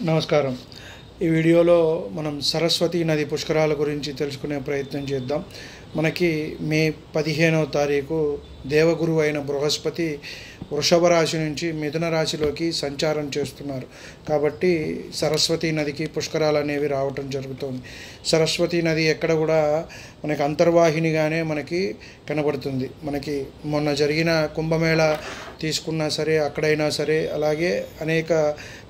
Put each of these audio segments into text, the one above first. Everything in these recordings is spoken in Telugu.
నమస్కారం. ఈ వీడియోలో మనం సరస్వతి నది పుష్కరాల గురించి తెలుసుకునే ప్రయత్నం చేద్దాం. మనకి మే 15వ తారీఖు దేవగురువు అయిన బృహస్పతి వృషభ రాశి నుంచి మిథున రాశిలోకి సంచారం చేస్తున్నారు. కాబట్టి సరస్వతి నదికి పుష్కరాలు అనేవి రావటం జరుగుతుంది. సరస్వతి నది ఎక్కడ కూడా మనకి అంతర్వాహినిగానే మనకి కనబడుతుంది. మనకి మొన్న జరిగిన కుంభమేళ తీసుకున్నా సరే, అక్కడైనా సరే, అలాగే అనేక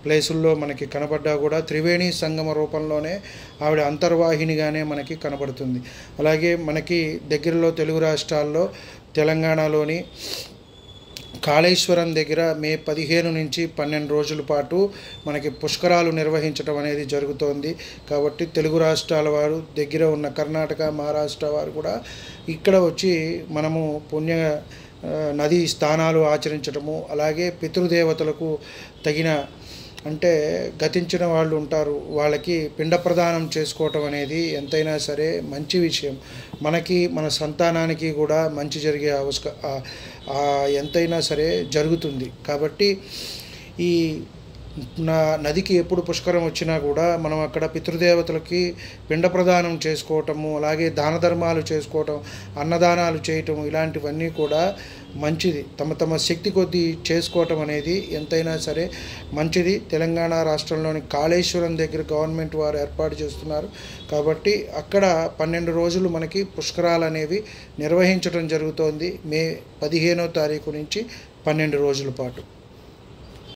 ప్లేసుల్లో మనకి కనబడ్డా కూడా త్రివేణి సంగమ రూపంలోనే ఆవిడ అంతర్వాహినిగానే మనకి కనబడుతుంది. అలాగే మనకి దగ్గరలో తెలుగు రాష్ట్రాల్లో తెలంగాణలోని కాళేశ్వరం దగ్గర మే 15 నుంచి 12 రోజుల పాటు మనకి పుష్కరాలు నిర్వహించడం అనేది జరుగుతోంది. కాబట్టి తెలుగు రాష్ట్రాల వారు, దగ్గర ఉన్న కర్ణాటక, మహారాష్ట్ర వారు కూడా ఇక్కడ వచ్చి మనము నదీ స్థానాలు ఆచరించడము, అలాగే పితృదేవతలకు తగిన అంటే గతించిన వాళ్ళు ఉంటారు, వాళ్ళకి పిండ ప్రదానం చేసుకోవటం అనేది ఎంతైనా సరే మంచి విషయం. మనకి మన సంతానానికి కూడా మంచి జరిగే ఎంతైనా సరే జరుగుతుంది. కాబట్టి ఈ నదికి ఎప్పుడు పుష్కరం వచ్చినా కూడా మనం అక్కడ పితృదేవతలకి పిండ ప్రదానం చేసుకోవటము, అలాగే దాన ధర్మాలు చేసుకోవటం, అన్నదానాలు చేయటం, ఇలాంటివన్నీ కూడా మంచిది. తమ శక్తి కొద్దీ చేసుకోవటం అనేది ఎంతైనా సరే మంచిది. తెలంగాణ రాష్ట్రంలోని కాళేశ్వరం దగ్గర గవర్నమెంట్ వారు ఏర్పాటు చేస్తున్నారు. కాబట్టి అక్కడ 12 రోజులు మనకి పుష్కరాలు అనేవి నిర్వహించడం జరుగుతోంది. మే 15వ తారీఖు నుంచి 12 రోజుల పాటు.